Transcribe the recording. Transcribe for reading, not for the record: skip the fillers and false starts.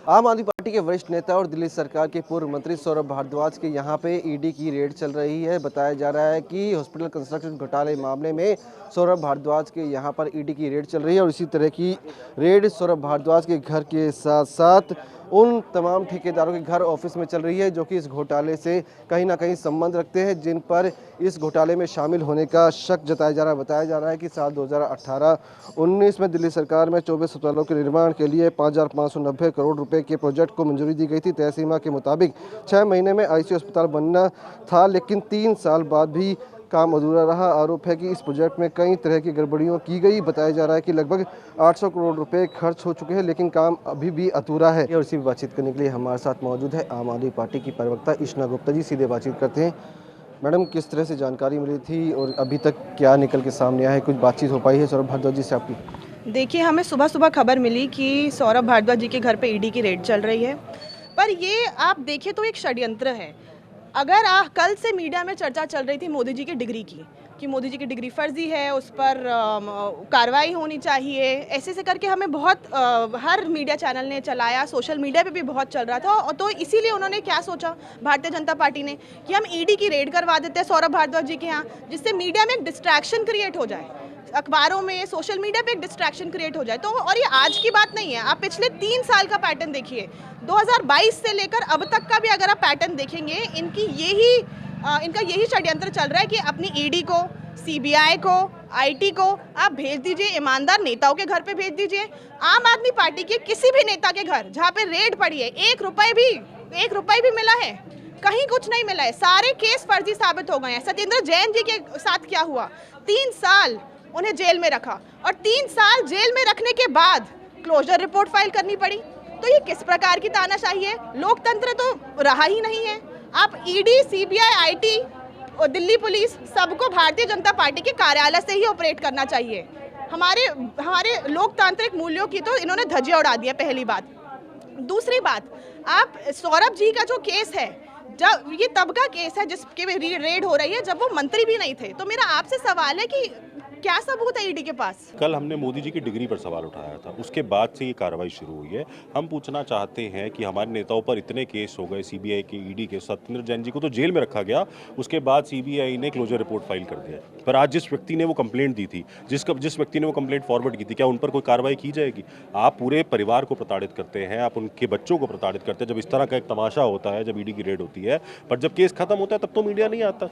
आम आदमी पार्टी के वरिष्ठ नेता और दिल्ली सरकार के पूर्व मंत्री सौरभ भारद्वाज के यहां पे ईडी की रेड चल रही है। बताया जा रहा है कि हॉस्पिटल कंस्ट्रक्शन घोटाले मामले में सौरभ भारद्वाज के यहां पर ईडी की रेड चल रही है और इसी तरह की रेड सौरभ भारद्वाज के घर के साथ साथ उन तमाम ठेकेदारों के घर ऑफिस में चल रही है जो कि इस घोटाले से कहीं ना कहीं संबंध रखते हैं, जिन पर इस घोटाले में शामिल होने का शक जताया जा रहा है। बताया जा रहा है कि साल 2018-19 में दिल्ली सरकार में 24 अस्पतालों के निर्माण के लिए 5,590 करोड़ रुपए के प्रोजेक्ट को मंजूरी दी गई थी। तय सीमा के मुताबिक 6 महीने में आईसीयू अस्पताल बनना था, लेकिन 3 साल बाद भी काम अधूरा रहा। आरोप है कि इस प्रोजेक्ट में कई तरह की गड़बड़ियों की गई। बताया जा रहा है कि लगभग 800 करोड़ रुपए खर्च हो चुके हैं, लेकिन काम अभी भी अधूरा है। और इसी बातचीत करने के लिए हमारे साथ मौजूद है आम आदमी पार्टी की प्रवक्ता इशना गुप्ता जी। सीधे बातचीत करते हैं। मैडम, किस तरह से जानकारी मिली थी और अभी तक क्या निकल के सामने आया है? कुछ बातचीत हो पाई है सौरभ भारद्वाज जी से आपकी? देखिए, हमें सुबह सुबह खबर मिली कि सौरभ भारद्वाज जी के घर पे ईडी की रेड चल रही है, पर ये आप देखें तो एक षड्यंत्र है। अगर कल से मीडिया में चर्चा चल रही थी मोदी जी की डिग्री की, कि मोदी जी की डिग्री फर्जी है, उस पर कार्रवाई होनी चाहिए, ऐसे ऐसे करके हमें बहुत हर मीडिया चैनल ने चलाया, सोशल मीडिया पे भी बहुत चल रहा था। और तो इसीलिए उन्होंने क्या सोचा, भारतीय जनता पार्टी ने, कि हम ईडी की रेड करवा देते हैं सौरभ भारद्वाज जी के यहाँ, जिससे मीडिया में एक डिस्ट्रैक्शन क्रिएट हो जाए, अखबारों में, सोशल मीडिया पे एक डिस्ट्रैक्शन क्रिएट हो जाए। तो और ये आज की बात नहीं है, आप पिछले 3 साल का पैटर्न देखिए, 2022 से लेकर अब तक का भी अगर आप पैटर्न देखेंगे, इनका यही षड्यंत्र चल रहा है कि अपनी ईडी को, सीबीआई को, आईटी को आप भेज दीजिए, ईमानदार नेताओं के घर पे भेज दीजिए। आम आदमी पार्टी के किसी भी नेता के घर जहाँ पे रेड पड़ी है, 1 रुपए भी मिला है? कहीं कुछ नहीं मिला है। सारे केस फर्जी साबित हो गए हैं। सत्येंद्र जैन जी के साथ क्या हुआ, 3 साल उन्हें जेल में रखा और 3 साल जेल में रखने के बाद क्लोजर रिपोर्ट फाइल करनी पड़ी। तो ये किस प्रकार की तानाशाही है? लोकतंत्र तो रहा ही नहीं है। आप ईडी, सीबीआई, आईटी और दिल्ली पुलिस सबको भारतीय जनता पार्टी के कार्यालय से ही ऑपरेट करना चाहिए। हमारे लोकतांत्रिक मूल्यों की तो इन्होंने धज्जियां उड़ा दिया, पहली बात। दूसरी बात, आप सौरभ जी का जो केस है, जब ये तब का केस है जिसके रेड हो रही है जब वो मंत्री भी नहीं थे। तो मेरा आपसे सवाल है कि क्या सबूत है ईडी के पास? कल हमने मोदी जी की डिग्री पर सवाल उठाया था, उसके बाद से ये कार्रवाई शुरू हुई है। हम पूछना चाहते हैं कि हमारे नेताओं पर इतने केस हो गए, सीबीआई के, ईडी के, सत्येंद्र जैन जी को तो जेल में रखा गया, उसके बाद सीबीआई ने क्लोजर रिपोर्ट फाइल कर दिया। पर आज जिस व्यक्ति ने वो कंप्लेंट दी थी, जिस व्यक्ति ने वो कंप्लेंट फॉरवर्ड की थी, क्या उन पर कोई कार्रवाई की जाएगी? आप पूरे परिवार को प्रताड़ित करते हैं, आप उनके बच्चों को प्रताड़ित करते हैं। जब इस तरह का एक तमाशा होता है, जब ईडी की रेड होती है, पर जब केस खत्म होता है तब तो मीडिया नहीं आता।